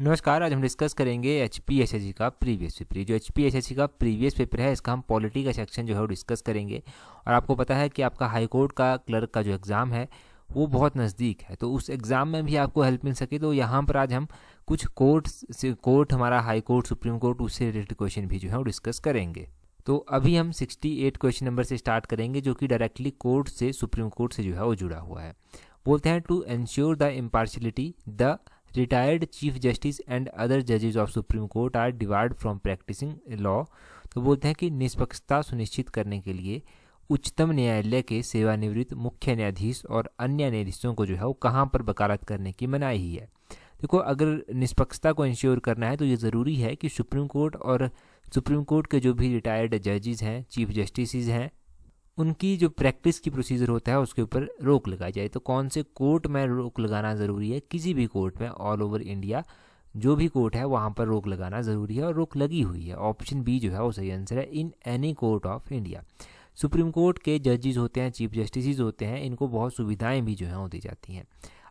नमस्कार। आज हम डिस्कस करेंगे एचपीएसएससी का प्रीवियस पेपर। जो एचपीएसएससी का प्रीवियस पेपर है इसका हम पॉलिटी का सेक्शन जो है वो डिस्कस करेंगे। और आपको पता है कि आपका हाई कोर्ट का क्लर्क का जो एग्ज़ाम है वो बहुत नज़दीक है, तो उस एग्ज़ाम में भी आपको हेल्प मिल सके तो यहाँ पर आज हम कुछ कोर्ट हमारा हाई कोर्ट, सुप्रीम कोर्ट, उससे रिलेटेड क्वेश्चन भी जो है वो डिस्कस करेंगे। तो अभी हम 68 क्वेश्चन नंबर से स्टार्ट करेंगे जो कि डायरेक्टली कोर्ट से, सुप्रीम कोर्ट से जो है वो जुड़ा हुआ है। बोलते हैं to ensure the impartiality the retired chief justice and other जजेस of supreme court are debarred from practising law. तो बोलते हैं कि निष्पक्षता सुनिश्चित करने के लिए उच्चतम न्यायालय के सेवानिवृत्त मुख्य न्यायाधीश और अन्य न्यायाधीशों को जो है वो कहाँ पर वकालत करने की मनाही ही है। देखो, अगर निष्पक्षता को इंश्योर करना है तो ये ज़रूरी है कि सुप्रीम कोर्ट और सुप्रीम कोर्ट के जो भी रिटायर्ड जजेस हैं, चीफ जस्टिस हैं, उनकी जो प्रैक्टिस की प्रोसीजर होता है उसके ऊपर रोक लगाई जाए। तो कौन से कोर्ट में रोक लगाना ज़रूरी है? किसी भी कोर्ट में, ऑल ओवर इंडिया जो भी कोर्ट है वहाँ पर रोक लगाना ज़रूरी है और रोक लगी हुई है। ऑप्शन बी जो है वो सही आंसर है, in any court of India. Supreme court के जजेस होते हैं, चीफ जस्टिस होते हैं, इनको बहुत सुविधाएं भी जो हैं वो दी जाती हैं।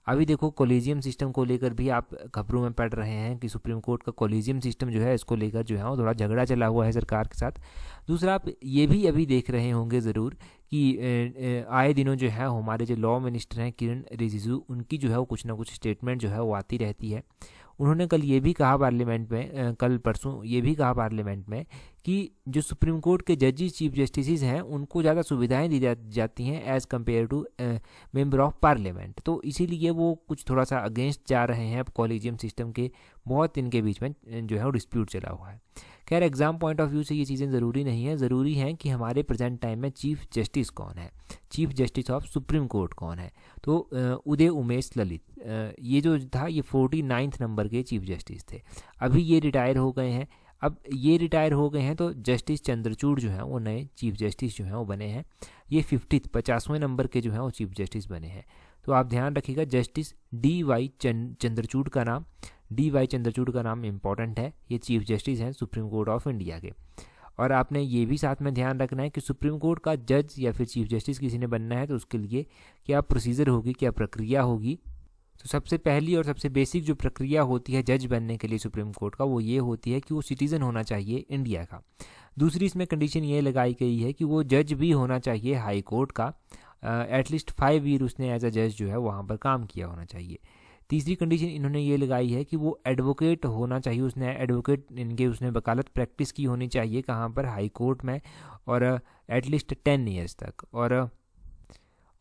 अभी देखो, कॉलेजियम सिस्टम को लेकर भी आप खबरों में पढ़ रहे हैं कि सुप्रीम कोर्ट का कॉलेजियम सिस्टम जो है इसको लेकर जो है वो थोड़ा झगड़ा चला हुआ है सरकार के साथ। दूसरा, आप ये भी अभी देख रहे होंगे ज़रूर कि आए दिनों जो है हमारे जो लॉ मिनिस्टर हैं किरण रिजिजू, उनकी जो है वो कुछ ना कुछ स्टेटमेंट जो है वो आती रहती है। उन्होंने कल ये भी कहा पार्लियामेंट में, कल परसों ये भी कहा पार्लियामेंट में कि जो सुप्रीम कोर्ट के जजेस, चीफ जस्टिस हैं, उनको ज़्यादा सुविधाएं दी जाती हैं as compare to member of parliament. तो इसीलिए वो कुछ थोड़ा सा अगेंस्ट जा रहे हैं कॉलेजियम सिस्टम के। बहुत इनके बीच में जो है वो डिस्प्यूट चला हुआ है। खैर, एग्जाम पॉइंट ऑफ व्यू से ये चीज़ें ज़रूरी नहीं है। ज़रूरी है कि हमारे प्रेजेंट टाइम में चीफ जस्टिस कौन है, chief justice of supreme court कौन है। तो उदय उमेश ललित, ये जो था ये 49 नंबर के चीफ जस्टिस थे। अभी ये रिटायर हो गए हैं। अब ये रिटायर हो गए हैं तो जस्टिस चंद्रचूड़ जो हैं वो नए चीफ जस्टिस जो हैं वो बने हैं। ये 50वें नंबर के जो हैं वो चीफ जस्टिस बने हैं। तो आप ध्यान रखिएगा, जस्टिस डी.वाई. चंद्रचूड़ का नाम इम्पॉर्टेंट है। ये चीफ जस्टिस हैं सुप्रीम कोर्ट ऑफ इंडिया के। और आपने ये भी साथ में ध्यान रखना है कि सुप्रीम कोर्ट का जज या फिर चीफ जस्टिस किसी ने बनना है तो उसके लिए क्या प्रोसीजर होगी, क्या प्रक्रिया होगी। तो सबसे पहली और सबसे बेसिक जो प्रक्रिया होती है जज बनने के लिए सुप्रीम कोर्ट का, वो ये होती है कि वो सिटीज़न होना चाहिए इंडिया का। दूसरी इसमें कंडीशन ये लगाई गई है कि वो जज भी होना चाहिए हाई कोर्ट का। एटलीस्ट 5 ईयर उसने एज अ जज जो है वहाँ पर काम किया होना चाहिए। तीसरी कंडीशन इन्होंने ये लगाई है कि वो एडवोकेट होना चाहिए, उसने वकालत प्रैक्टिस की होनी चाहिए, कहाँ पर, हाई कोर्ट में, और एटलीस्ट 10 ईयर्स तक।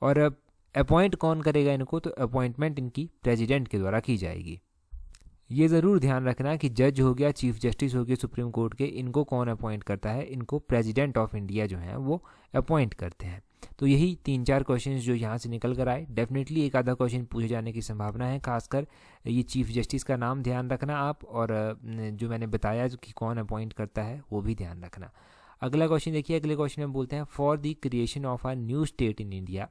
और अपॉइंट कौन करेगा इनको? तो अपॉइंटमेंट इनकी प्रेसिडेंट के द्वारा की जाएगी। ये ज़रूर ध्यान रखना कि जज हो गया, चीफ जस्टिस हो गया सुप्रीम कोर्ट के, इनको कौन अपॉइंट करता है? इनको प्रेसिडेंट ऑफ इंडिया जो हैं वो अपॉइंट करते हैं। तो यही 3-4 क्वेश्चंस जो यहाँ से निकल कर आए। डेफिनेटली एक आधा क्वेश्चन पूछे जाने की संभावना है, खासकर ये चीफ जस्टिस का नाम ध्यान रखना आप, और जो मैंने बताया कि कौन अपॉइंट करता है वो भी ध्यान रखना। अगला क्वेश्चन देखिए, अगले क्वेश्चन में बोलते हैं for the creation of a new state in India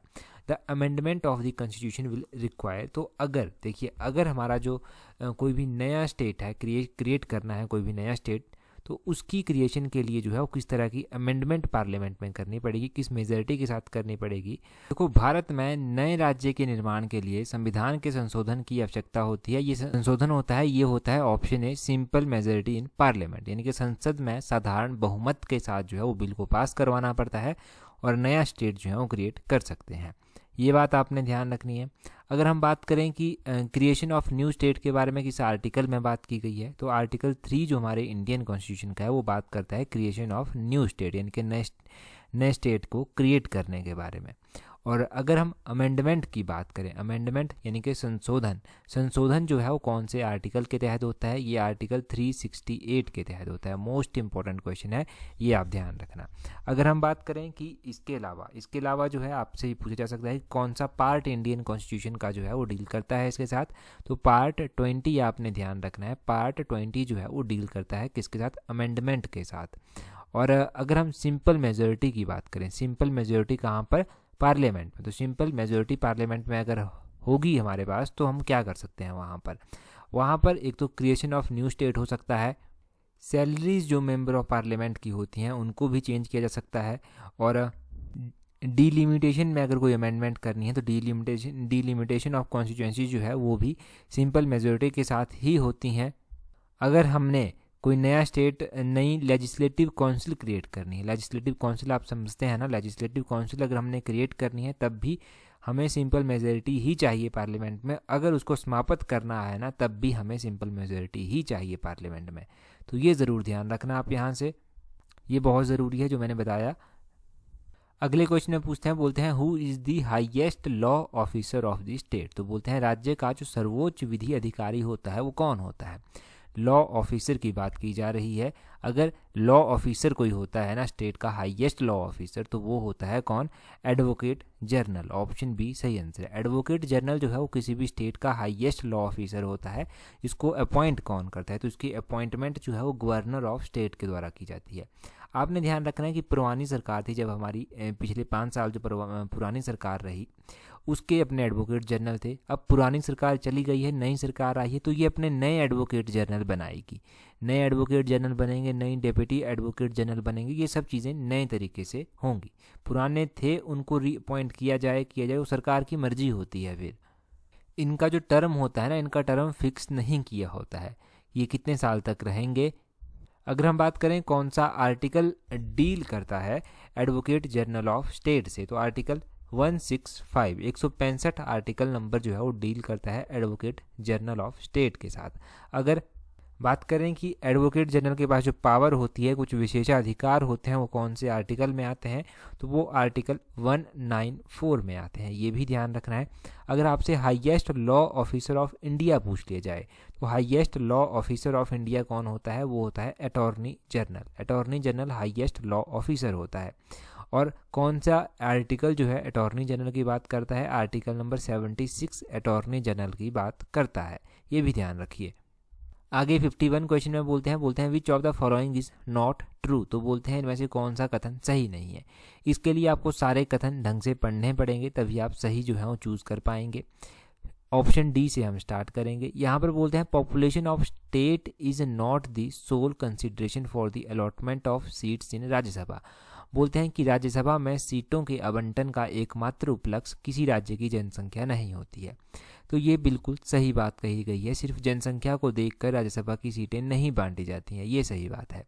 the amendment of the constitution will require. तो अगर देखिए, अगर हमारा जो कोई भी नया स्टेट है, क्रिएट करना है कोई भी नया स्टेट, तो उसकी क्रिएशन के लिए जो है वो किस तरह की अमेंडमेंट पार्लियामेंट में करनी पड़ेगी, किस मेजॉरिटी के साथ करनी पड़ेगी। देखो, भारत में नए राज्य के निर्माण के लिए संविधान के संशोधन की आवश्यकता होती है। ये संशोधन होता है option A, simple majority in parliament, यानी कि संसद में साधारण बहुमत के साथ जो है वो बिल को पास करवाना पड़ता है और नया स्टेट जो है वो क्रिएट कर सकते हैं। ये बात आपने ध्यान रखनी है। अगर हम बात करें कि क्रिएशन ऑफ न्यू स्टेट के बारे में किस आर्टिकल में बात की गई है, तो आर्टिकल 3 जो हमारे इंडियन कॉन्स्टिट्यूशन का है वो बात करता है क्रिएशन ऑफ न्यू स्टेट, यानी कि नए स्टेट को क्रिएट करने के बारे में। और अगर हम अमेंडमेंट की बात करें, अमेंडमेंट यानी कि संशोधन जो है वो कौन से आर्टिकल के तहत होता है? ये आर्टिकल 368 के तहत होता है। मोस्ट इंपॉर्टेंट क्वेश्चन है, ये आप ध्यान रखना। अगर हम बात करें कि इसके अलावा जो है आपसे ये पूछा जा सकता है कि कौन सा पार्ट इंडियन कॉन्स्टिट्यूशन का जो है वो डील करता है इसके साथ, तो पार्ट 20 आपने ध्यान रखना है। पार्ट 20 जो है वो डील करता है किसके साथ? अमेंडमेंट के साथ। और अगर हम सिंपल मेजॉरिटी की बात करें, सिंपल मेजॉरिटी कहाँ पर? पार्लियामेंट में। तो सिंपल मेजॉरिटी पार्लियामेंट में अगर होगी हमारे पास तो हम क्या कर सकते हैं वहाँ पर एक तो क्रिएशन ऑफ न्यू स्टेट हो सकता है, सैलरीज जो मेंबर ऑफ पार्लियामेंट की होती हैं उनको भी चेंज किया जा सकता है, और डीलिमिटेशन में अगर कोई अमेंडमेंट करनी है तो डीलिमिटेशन ऑफ कॉन्स्टिट्यूएंसी जो है वो भी सिंपल मेजॉरिटी के साथ ही होती हैं अगर हमने कोई नया स्टेट नई लेजिस्लेटिव काउंसिल क्रिएट करनी है, लेजिस्लेटिव काउंसिल आप समझते हैं ना, लेजिस्लेटिव काउंसिल अगर हमने क्रिएट करनी है तब भी हमें सिंपल मेजॉरिटी ही चाहिए पार्लियामेंट में। अगर उसको समाप्त करना है ना तब भी हमें सिंपल मेजॉरिटी ही चाहिए पार्लियामेंट में। तो ये ज़रूर ध्यान रखना आप यहाँ से, ये बहुत ज़रूरी है जो मैंने बताया। अगले क्वेश्चन में पूछते हैं, बोलते हैं who is the highest law officer of the state. तो बोलते हैं राज्य का जो सर्वोच्च विधि अधिकारी होता है वो कौन होता है। लॉ ऑफिसर की बात की जा रही है। अगर लॉ ऑफिसर कोई होता है ना स्टेट का हाईएस्ट लॉ ऑफिसर, तो वो होता है कौन, एडवोकेट जनरल। ऑप्शन बी सही आंसर है। एडवोकेट जनरल जो है वो किसी भी स्टेट का हाईएस्ट लॉ ऑफिसर होता है। इसको अपॉइंट कौन करता है, तो इसकी अपॉइंटमेंट जो है वो गवर्नर ऑफ स्टेट के द्वारा की जाती है। आपने ध्यान रखना है कि पुरानी सरकार थी, जब हमारी पिछले 5 साल जो पुरानी सरकार रही उसके अपने एडवोकेट जनरल थे। अब पुरानी सरकार चली गई है, नई सरकार आई है, तो ये अपने नए एडवोकेट जनरल बनाएगी। नए एडवोकेट जनरल बनेंगे, नई डेप्यूटी एडवोकेट जनरल बनेंगे, ये सब चीज़ें नए तरीके से होंगी। पुराने थे उनको रीअपॉइंट किया जाए वो सरकार की मर्जी होती है। फिर इनका जो टर्म होता है ना, इनका टर्म फिक्स नहीं किया होता है, ये कितने साल तक रहेंगे। अगर हम बात करें कौन सा आर्टिकल डील करता है एडवोकेट जनरल ऑफ स्टेट से, तो आर्टिकल 165 165 आर्टिकल नंबर जो है वो डील करता है एडवोकेट जनरल ऑफ स्टेट के साथ। अगर बात करें कि एडवोकेट जनरल के पास जो पावर होती है, कुछ विशेषाधिकार होते हैं, वो कौन से आर्टिकल में आते हैं, तो वो आर्टिकल 194 में आते हैं, ये भी ध्यान रखना है। अगर आपसे highest law officer of India पूछ लिया जाए, तो highest law officer of India कौन होता है, वो होता है attorney general. Attorney general highest law officer होता है। और कौन सा आर्टिकल जो है अटॉर्नी जनरल की बात करता है, आर्टिकल नंबर 76 अटॉर्नी जनरल की बात करता है, ये भी ध्यान रखिए। आगे 51 क्वेश्चन में बोलते हैं which of the following is not true. तो बोलते हैं इनमें से कौन सा कथन सही नहीं है। इसके लिए आपको सारे कथन ढंग से पढ़ने पड़ेंगे, तभी आप सही जो है वो चूज़ कर पाएंगे। ऑप्शन डी से हम स्टार्ट करेंगे। यहाँ पर बोलते हैं population of state is not the sole consideration for the allotment of seats in Rajya Sabha. बोलते हैं कि राज्यसभा में सीटों के आवंटन का एकमात्र उपलक्ष्य किसी राज्य की जनसंख्या नहीं होती है। तो ये बिल्कुल सही बात कही गई है, सिर्फ जनसंख्या को देखकर राज्यसभा की सीटें नहीं बांटी जाती हैं, ये सही बात है।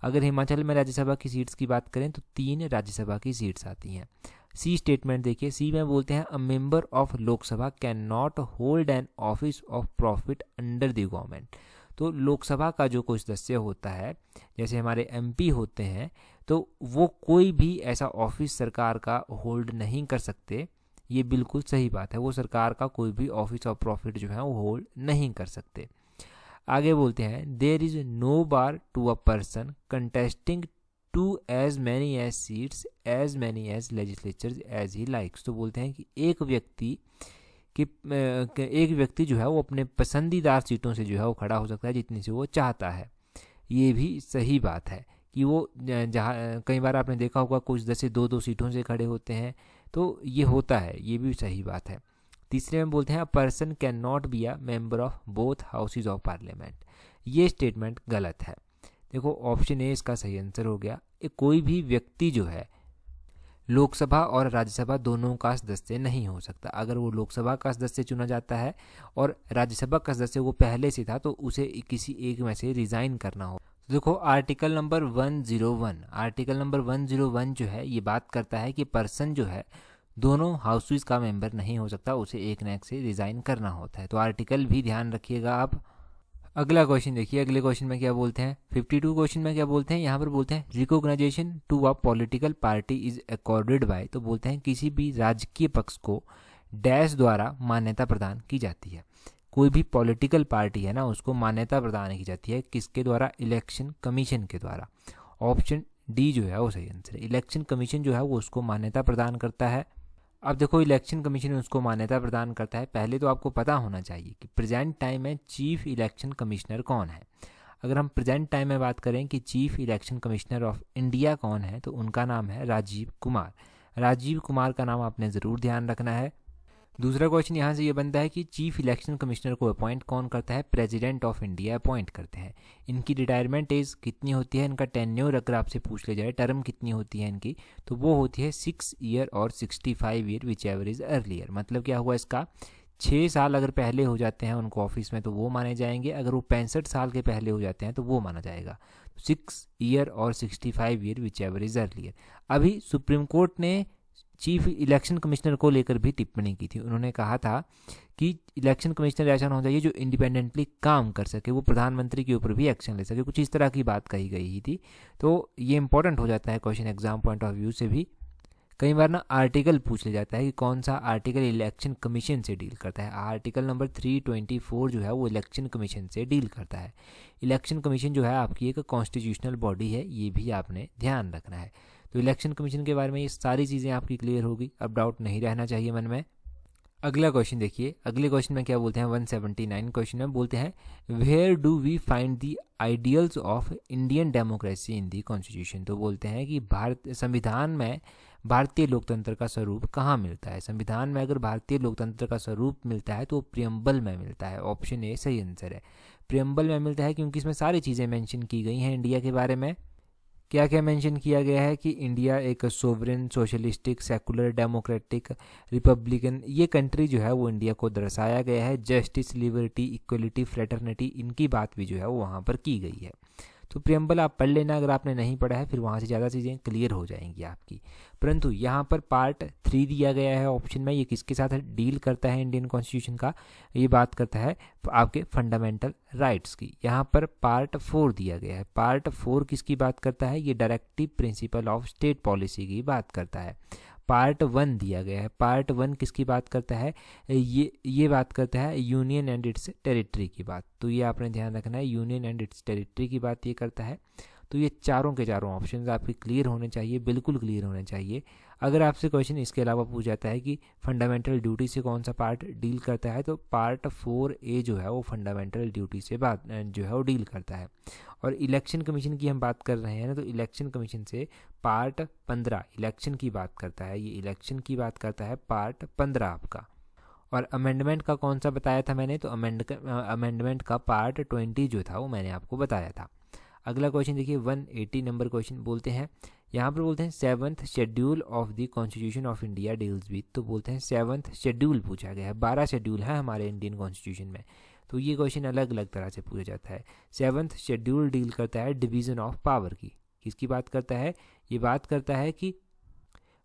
अगर हिमाचल में राज्यसभा की सीट्स की बात करें तो 3 राज्यसभा की सीट्स आती हैं। सी स्टेटमेंट देखिए, सी में बोलते हैं a member of Lok Sabha can not hold an office of profit under the government. तो लोकसभा का जो कोई सदस्य होता है, जैसे हमारे एमपी होते हैं, तो वो कोई भी ऐसा ऑफिस सरकार का होल्ड नहीं कर सकते। ये बिल्कुल सही बात है, वो सरकार का कोई भी ऑफिस ऑफ प्रॉफिट जो है वो होल्ड नहीं कर सकते। आगे बोलते हैं there is no bar to a person contesting to as many as seats as many as legislature as he likes. तो बोलते हैं कि एक व्यक्ति जो है वो अपने पसंदीदार सीटों से जो है वो खड़ा हो सकता है जितनी से वो चाहता है। ये भी सही बात है कि वो जहाँ कई बार आपने देखा होगा कुछ जैसे 2-2 सीटों से खड़े होते हैं, तो ये होता है, ये भी सही बात है। तीसरे में बोलते हैं a person can not be a member of both houses of parliament. ये स्टेटमेंट गलत है। देखो ऑप्शन ए इसका सही आंसर हो गया। कोई भी व्यक्ति जो है लोकसभा और राज्यसभा दोनों का सदस्य नहीं हो सकता। अगर वो लोकसभा का सदस्य चुना जाता है और राज्यसभा का सदस्य वो पहले से था, तो उसे किसी एक में से रिज़ाइन करना हो। तो देखो आर्टिकल नंबर 101 जो है ये बात करता है कि पर्सन जो है दोनों हाउसेज का मेंबर नहीं हो सकता, उसे एक न एक से रिज़ाइन करना होता है। तो आर्टिकल भी ध्यान रखिएगा आप। अगला क्वेश्चन देखिए, अगले क्वेश्चन में क्या बोलते हैं, 52 क्वेश्चन में क्या बोलते हैं, यहाँ पर बोलते हैं recognisation to a political party is accorded by. तो बोलते हैं किसी भी राजकीय पक्ष को डैश द्वारा मान्यता प्रदान की जाती है। कोई भी पॉलिटिकल पार्टी है ना, उसको मान्यता प्रदान की जाती है किसके द्वारा, इलेक्शन कमीशन के द्वारा। ऑप्शन डी जो है वो सही आंसर है। इलेक्शन कमीशन जो है वो उसको मान्यता प्रदान करता है। अब देखो इलेक्शन कमीशन उसको मान्यता प्रदान करता है, पहले तो आपको पता होना चाहिए कि प्रेजेंट टाइम में चीफ इलेक्शन कमिश्नर कौन है। अगर हम प्रेजेंट टाइम में बात करें कि chief election commissioner of India कौन है, तो उनका नाम है राजीव कुमार। राजीव कुमार का नाम आपने ज़रूर ध्यान रखना है। दूसरा क्वेश्चन यहाँ से ये बनता है कि चीफ इलेक्शन कमिश्नर को अपॉइंट कौन करता है, प्रेसिडेंट ऑफ इंडिया अपॉइंट करते हैं। इनकी रिटायरमेंट एज कितनी होती है, इनका टेन्योर अगर आपसे पूछ लिया जाए टर्म कितनी होती है इनकी, तो वो होती है 6 ईयर और 65 year which ever is earlier. मतलब क्या हुआ इसका, 6 साल अगर पहले हो जाते हैं उनको ऑफिस में तो वो माने जाएंगे, अगर वो 65 साल के पहले हो जाते हैं तो वो माना जाएगा। 6 ईयर और 65 year which ever is earlier. अभी सुप्रीम कोर्ट ने चीफ इलेक्शन कमिश्नर को लेकर भी टिप्पणी की थी। उन्होंने कहा था कि इलेक्शन कमिश्नर ऐसा होना चाहिए जो इंडिपेंडेंटली काम कर सके, वो प्रधानमंत्री के ऊपर भी एक्शन ले सके, कुछ इस तरह की बात कही गई ही थी। तो ये इंपॉर्टेंट हो जाता है question exam point of view से भी। कई बार ना आर्टिकल पूछ लिया जाता है कि कौन सा आर्टिकल इलेक्शन कमीशन से डील करता है। आर्टिकल नंबर 324 जो है वो इलेक्शन कमीशन से डील करता है। इलेक्शन कमीशन जो है आपकी एक कॉन्स्टिट्यूशनल बॉडी है, ये भी आपने ध्यान रखना है। तो इलेक्शन कमीशन के बारे में ये सारी चीज़ें आपकी क्लियर होगी, अब डाउट नहीं रहना चाहिए मन में। अगला क्वेश्चन देखिए, अगले क्वेश्चन में क्या बोलते हैं, 179 क्वेश्चन में बोलते हैं where do we find the ideals of Indian democracy in the constitution. तो बोलते हैं कि संविधान में भारतीय लोकतंत्र का स्वरूप कहाँ मिलता है। संविधान में अगर भारतीय लोकतंत्र का स्वरूप मिलता है तो वो प्रियम्बल में मिलता है। ऑप्शन ए सही आंसर है। प्रियम्बल में मिलता है क्योंकि इसमें सारी चीज़ें मेंशन की गई हैं इंडिया के बारे में। क्या क्या मेंशन किया गया है कि इंडिया एक sovereign, socialistic, secular, democratic, Republican ये कंट्री जो है वो इंडिया को दर्शाया गया है। जस्टिस, लिबर्टी, इक्वलिटी, फ्रेटर्निटी इनकी बात भी जो है वो वहाँ पर की गई है। तो प्रियम्बल आप पढ़ लेना, अगर आपने नहीं पढ़ा है फिर वहाँ से ज़्यादा चीज़ें क्लियर हो जाएंगी आपकी। परंतु यहाँ पर पार्ट 3 दिया गया है ऑप्शन में, ये किसके साथ डील करता है इंडियन कॉन्स्टिट्यूशन का, ये बात करता है आपके फंडामेंटल राइट्स की। यहाँ पर पार्ट 4 दिया गया है। पार्ट 4 किसकी बात करता है, ये directive principle of state policy की बात करता है। पार्ट 1 दिया गया है। पार्ट 1 किसकी बात करता है, ये बात करता है यूनियन एंड इट्स टेरिटरी की बात। तो ये आपने ध्यान रखना है, यूनियन एंड इट्स टेरिटरी की बात ये करता है। तो ये चारों के चारों ऑप्शंस आपके क्लियर होने चाहिए, बिल्कुल क्लियर होने चाहिए। अगर आपसे क्वेश्चन इसके अलावा पूछ जाता है कि फंडामेंटल ड्यूटी से कौन सा पार्ट डील करता है, तो पार्ट 4A जो है वो फंडामेंटल ड्यूटी से बात जो है वो डील करता है। और इलेक्शन कमीशन की हम बात कर रहे हैं ना, तो इलेक्शन कमीशन से पार्ट 15 इलेक्शन की बात करता है। ये इलेक्शन की बात करता है पार्ट 15 आपका। और अमेंडमेंट का कौन सा बताया था मैंने, तो अमेंडमेंट का पार्ट 20 जो था वो मैंने आपको बताया था। अगला क्वेश्चन देखिए 180 नंबर क्वेश्चन बोलते हैं, यहाँ पर बोलते हैं 7th schedule of the constitution of India deals with. तो बोलते हैं 7th शेड्यूल पूछा गया है। 12 शेड्यूल है हमारे इंडियन कॉन्स्टिट्यूशन में, तो ये क्वेश्चन अलग अलग तरह से पूछा जाता है। 7th शेड्यूल डील करता है डिवीज़न ऑफ पावर की। किसकी बात करता है, ये बात करता है कि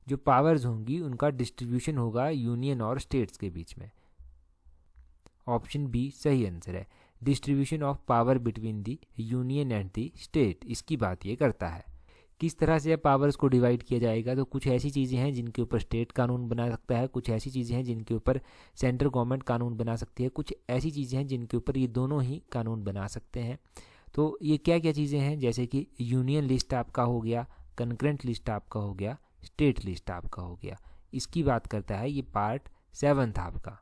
जो पावर्स होंगी उनका डिस्ट्रीब्यूशन होगा यूनियन और स्टेट्स के बीच में। ऑप्शन बी सही आंसर है। Distribution of power between the union and the state, इसकी बात ये करता है। किस तरह से पावर्स को डिवाइड किया जाएगा, तो कुछ ऐसी चीज़ें हैं जिनके ऊपर स्टेट कानून बना सकता है, कुछ ऐसी चीज़ें हैं जिनके ऊपर सेंट्रल गवर्नमेंट कानून बना सकती है, कुछ ऐसी चीज़ें हैं जिनके ऊपर ये दोनों ही कानून बना सकते हैं। तो ये क्या क्या चीज़ें हैं, जैसे कि यूनियन लिस्ट आपका हो गया, कंकरेंट लिस्ट आपका हो गया, स्टेट लिस्ट आपका हो गया, इसकी बात करता है ये पार्ट 7 आपका।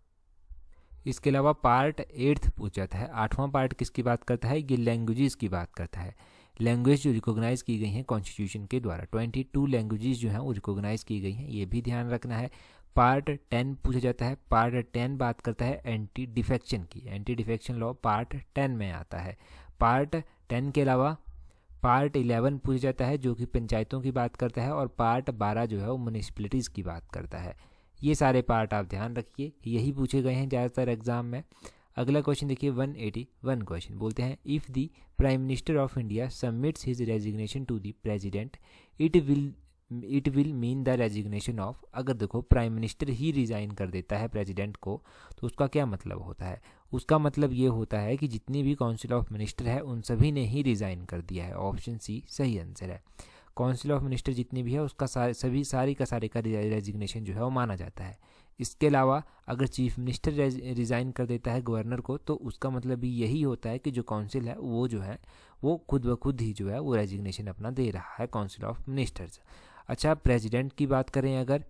इसके अलावा पार्ट 8 पूछा जाता है। 8वां पार्ट किसकी बात करता है, ये लैंग्वेजेस की बात करता है। लैंग्वेज जो रिकॉग्नाइज की गई हैं कॉन्स्टिट्यूशन के द्वारा, 22 लैंग्वेजेस जो हैं वो रिकॉग्नाइज की गई हैं, ये भी ध्यान रखना है। पार्ट 10 पूछा जाता है। पार्ट 10 बात करता है एंटी डिफेक्शन की। एंटी डिफेक्शन लॉ पार्ट 10 में आता है। पार्ट 10 के अलावा पार्ट 11 पूछा जाता है जो कि पंचायतों की बात करता है, और पार्ट 12 जो है वो म्यूनिसिपैलिटीज़ की बात करता है। ये सारे पार्ट आप ध्यान रखिए, यही पूछे गए हैं ज़्यादातर एग्जाम में। अगला क्वेश्चन देखिए 181 क्वेश्चन बोलते हैं if the prime minister of India submits his resignation to the president it will mean the resignation of. अगर देखो प्राइम मिनिस्टर ही रिज़ाइन कर देता है प्रेसिडेंट को तो उसका क्या मतलब होता है, उसका मतलब ये होता है कि जितनी भी काउंसिल ऑफ मिनिस्टर है उन सभी ने ही रिज़ाइन कर दिया है। ऑप्शन सी सही आंसर है। काउंसिल ऑफ मिनिस्टर जितनी भी है उसका सारी का रेजिग्नेशन जो है वो माना जाता है। इसके अलावा अगर चीफ मिनिस्टर रिज़ाइन कर देता है गवर्नर को तो उसका मतलब भी यही होता है कि जो काउंसिल है वो जो है वो खुद ब खुद ही जो है वो रेजिग्नेशन अपना दे रहा है काउंसिल ऑफ मिनिस्टर्स। अच्छा, प्रेसिडेंट की बात करें अगर,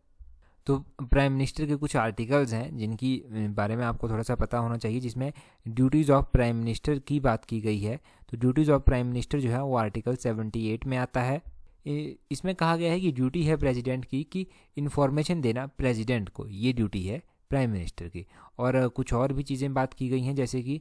तो प्राइम मिनिस्टर के कुछ आर्टिकल्स हैं जिनकी बारे में आपको थोड़ा सा पता होना चाहिए, जिसमें ड्यूटीज़ ऑफ प्राइम मिनिस्टर की बात की गई है। तो ड्यूटीज़ ऑफ प्राइम मिनिस्टर जो है वो आर्टिकल 78 में आता है। इसमें कहा गया है कि ड्यूटी है प्रेसिडेंट की कि इन्फॉर्मेशन देना प्रेसिडेंट को, ये ड्यूटी है प्राइम मिनिस्टर की। और कुछ और भी चीज़ें बात की गई हैं, जैसे कि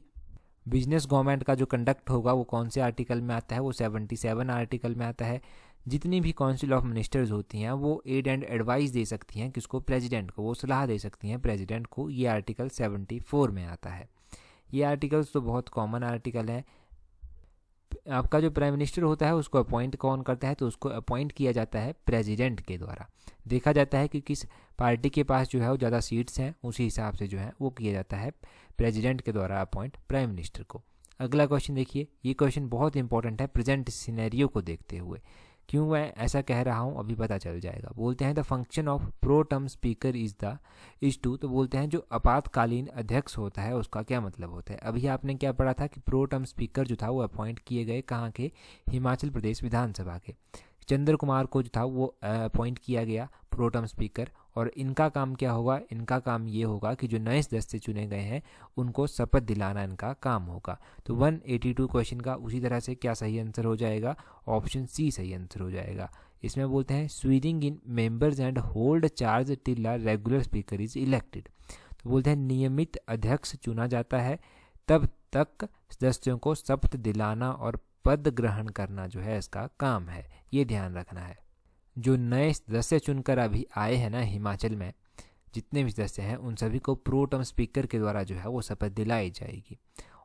बिजनेस गवर्नमेंट का जो कंडक्ट होगा वो कौन से आर्टिकल में आता है, वो 77 आर्टिकल में आता है। जितनी भी काउंसिल ऑफ मिनिस्टर्स होती हैं वो एड एंड एडवाइस दे सकती हैं किसको, प्रेसिडेंट को, वो सलाह दे सकती हैं प्रेसिडेंट को। ये आर्टिकल 74 में आता है। ये आर्टिकल्स तो बहुत कॉमन आर्टिकल है। आपका जो प्राइम मिनिस्टर होता है उसको अपॉइंट कौन करता है, तो उसको अपॉइंट किया जाता है प्रेसिडेंट के द्वारा। देखा जाता है कि किस पार्टी के पास जो है वो ज़्यादा सीट्स हैं, उसी हिसाब से जो है वो किया जाता है प्रेसिडेंट के द्वारा अपॉइंट प्राइम मिनिस्टर को। अगला क्वेश्चन देखिए, ये क्वेश्चन बहुत इंपॉर्टेंट है प्रेजेंट सिनेरियो को देखते हुए। क्यों मैं ऐसा कह रहा हूँ अभी पता चल जाएगा। बोलते हैं the function of pro term speaker is to, तो बोलते हैं जो आपातकालीन अध्यक्ष होता है उसका क्या मतलब होता है। अभी आपने क्या पढ़ा था कि प्रो टर्म स्पीकर जो था वो अपॉइंट किए गए कहाँ के, हिमाचल प्रदेश विधानसभा के। चंद्र कुमार को जो था वो अपॉइंट किया गया प्रो टर्म स्पीकर, और इनका काम क्या होगा, इनका काम ये होगा कि जो नए सदस्य से चुने गए हैं उनको शपथ दिलाना इनका काम होगा। तो 182 क्वेश्चन का उसी तरह से क्या सही आंसर हो जाएगा, ऑप्शन सी सही आंसर हो जाएगा। इसमें बोलते हैं swearing in members and hold charge till a regular speaker is elected, तो बोलते हैं नियमित अध्यक्ष चुना जाता है तब तक सदस्यों को शपथ दिलाना और पद ग्रहण करना जो है इसका काम है। ये ध्यान रखना है। जो नए सदस्य चुनकर अभी आए हैं ना हिमाचल में, जितने भी सदस्य हैं उन सभी को प्रो टर्म स्पीकर के द्वारा जो है वो शपथ दिलाई जाएगी।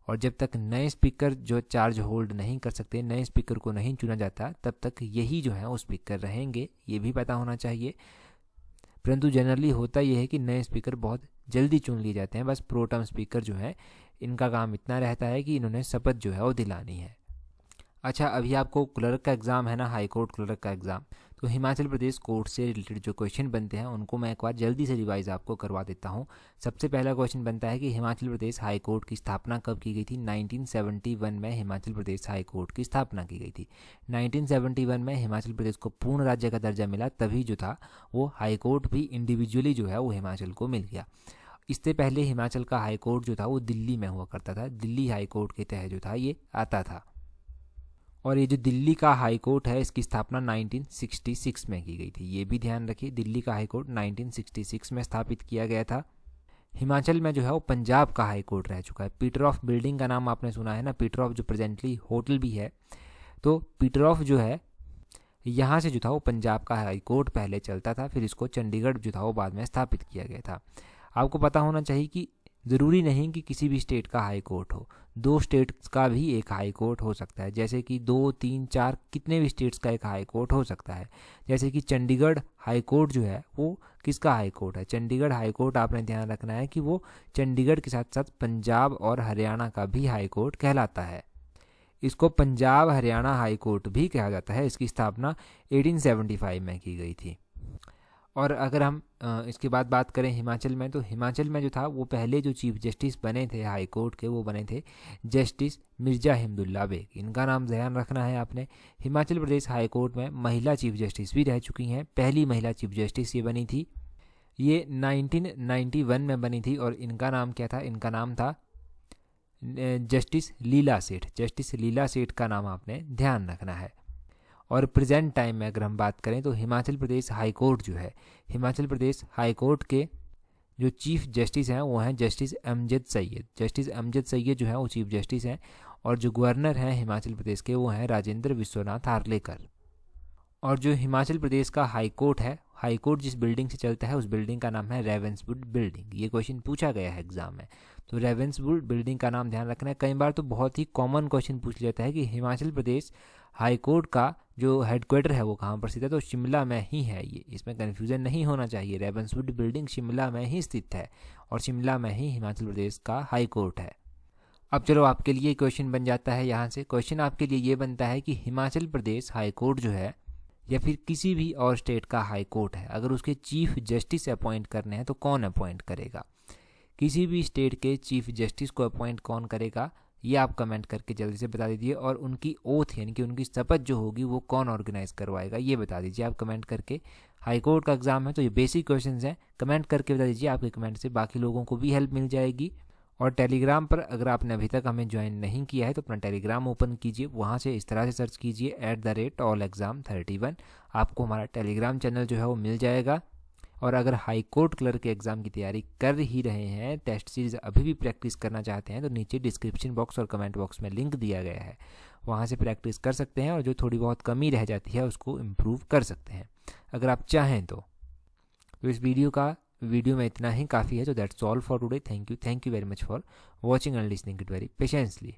और जब तक नए स्पीकर जो चार्ज होल्ड नहीं कर सकते, नए स्पीकर को नहीं चुना जाता, तब तक यही जो है वो स्पीकर रहेंगे, ये भी पता होना चाहिए। परंतु जनरली होता यह है कि नए स्पीकर बहुत जल्दी चुन लिए जाते हैं। बस प्रो टर्म स्पीकर जो है इनका काम इतना रहता है कि इन्होंने शपथ जो है वो दिलानी है। अच्छा, अभी आपको क्लर्क का एग्ज़ाम है ना, हाई कोर्ट क्लर्क का एग्ज़ाम, तो हिमाचल प्रदेश कोर्ट से रिलेटेड जो क्वेश्चन बनते हैं उनको मैं एक बार जल्दी से रिवाइज आपको करवा देता हूँ। सबसे पहला क्वेश्चन बनता है कि हिमाचल प्रदेश हाई कोर्ट की स्थापना कब की गई थी। 1971 में हिमाचल प्रदेश हाई कोर्ट की स्थापना की गई थी। 1971 में हिमाचल प्रदेश को पूर्ण राज्य का दर्जा मिला, तभी जो था वो हाई कोर्ट भी इंडिविजुअली जो है वो हिमाचल को मिल गया। इससे पहले हिमाचल का हाई कोर्ट जो था वो दिल्ली में हुआ करता था, दिल्ली हाई कोर्ट के तहत जो था ये आता था। और ये जो दिल्ली का हाई कोर्ट है इसकी स्थापना 1966 में की गई थी, ये भी ध्यान रखिए। दिल्ली का हाई कोर्ट 1966 में स्थापित किया गया था। हिमाचल में जो है वो पंजाब का हाई कोर्ट रह चुका है। पीटर ऑफ बिल्डिंग का नाम आपने सुना है ना, पीटर ऑफ जो प्रेजेंटली होटल भी है, तो पीटर ऑफ जो है यहाँ से जो था वो पंजाब का हाई कोर्ट पहले चलता था, फिर इसको चंडीगढ़ जो था वो बाद में स्थापित किया गया था। आपको पता होना चाहिए कि ज़रूरी नहीं कि किसी भी स्टेट का हाई कोर्ट हो, 2 स्टेट्स का भी एक हाई कोर्ट हो सकता है। जैसे कि 2, 3, 4 कितने भी स्टेट्स का एक हाई कोर्ट हो सकता है। जैसे कि चंडीगढ़ हाई कोर्ट जो है वो किसका हाई कोर्ट है, चंडीगढ़ हाई कोर्ट। आपने ध्यान रखना है कि वो चंडीगढ़ के साथ साथ पंजाब और हरियाणा का भी हाई कोर्ट कहलाता है। इसको पंजाब हरियाणा हाई कोर्ट भी कहा जाता है। इसकी स्थापना 1875 में की गई थी। और अगर हम इसके बाद बात करें हिमाचल में, तो हिमाचल में जो था वो पहले जो चीफ जस्टिस बने थे हाई कोर्ट के, वो बने थे जस्टिस मिर्जा हिमदुल्ला बेग। इनका नाम ध्यान रखना है आपने। हिमाचल प्रदेश हाई कोर्ट में महिला चीफ जस्टिस भी रह चुकी हैं। पहली महिला चीफ जस्टिस ये बनी थी, ये 1991 में बनी थी। और इनका नाम क्या था, इनका नाम था जस्टिस लीला सेठ। जस्टिस लीला सेठ का नाम आपने ध्यान रखना है। और प्रेजेंट टाइम में अगर हम बात करें तो हिमाचल प्रदेश हाई कोर्ट जो है, हिमाचल प्रदेश हाई कोर्ट के जो चीफ जस्टिस हैं वो हैं जस्टिस अमजद सैयद। जस्टिस अमजद सैयद जो है वो चीफ जस्टिस हैं। और जो गवर्नर हैं हिमाचल प्रदेश के वो हैं राजेंद्र विश्वनाथ हार्लेकर। और जो हिमाचल प्रदेश का हाई कोर्ट है, हाई कोर्ट जिस बिल्डिंग से चलता है उस बिल्डिंग का नाम है रेवेंसवुड बिल्डिंग। ये क्वेश्चन पूछा गया है एग्जाम में, तो रेवेंसवुड बिल्डिंग का नाम ध्यान रखना है। कई बार तो बहुत ही कॉमन क्वेश्चन पूछ लेता है कि हिमाचल प्रदेश हाई कोर्ट का जो हेडक्वार्टर है वो कहाँ पर स्थित है, तो शिमला में ही है। ये इसमें कन्फ्यूज़न नहीं होना चाहिए। रेवेंसवुड बिल्डिंग शिमला में ही स्थित है और शिमला में ही हिमाचल प्रदेश का हाई कोर्ट है। अब चलो आपके लिए क्वेश्चन बन जाता है यहाँ से। क्वेश्चन आपके लिए ये बनता है कि हिमाचल प्रदेश हाई कोर्ट जो है या फिर किसी भी और स्टेट का हाई कोर्ट है, अगर उसके चीफ जस्टिस अपॉइंट करने हैं तो कौन अपॉइंट करेगा। किसी भी स्टेट के चीफ जस्टिस को अपॉइंट कौन करेगा, ये आप कमेंट करके जल्दी से बता दीजिए। और उनकी ओथ यानी कि उनकी शपथ जो होगी वो कौन ऑर्गेनाइज करवाएगा, ये बता दीजिए आप कमेंट करके। हाई कोर्ट का एग्जाम है तो ये बेसिक क्वेश्चंस हैं, कमेंट करके बता दीजिए। आपके कमेंट से बाकी लोगों को भी हेल्प मिल जाएगी। और टेलीग्राम पर अगर आपने अभी तक हमें ज्वाइन नहीं किया है तो अपना टेलीग्राम ओपन कीजिए, वहाँ से इस तरह से सर्च कीजिए @allexam31। आपको हमारा टेलीग्राम चैनल जो है वो मिल जाएगा। और अगर हाई कोर्ट क्लर्क के एग्ज़ाम की तैयारी कर ही रहे हैं, टेस्ट सीरीज़ अभी भी प्रैक्टिस करना चाहते हैं, तो नीचे डिस्क्रिप्शन बॉक्स और कमेंट बॉक्स में लिंक दिया गया है, वहाँ से प्रैक्टिस कर सकते हैं और जो थोड़ी बहुत कमी रह जाती है उसको इम्प्रूव कर सकते हैं अगर आप चाहें तो इस वीडियो में इतना ही काफ़ी है। तो that's all for today. Thank you very much for watching and listening it very patiently.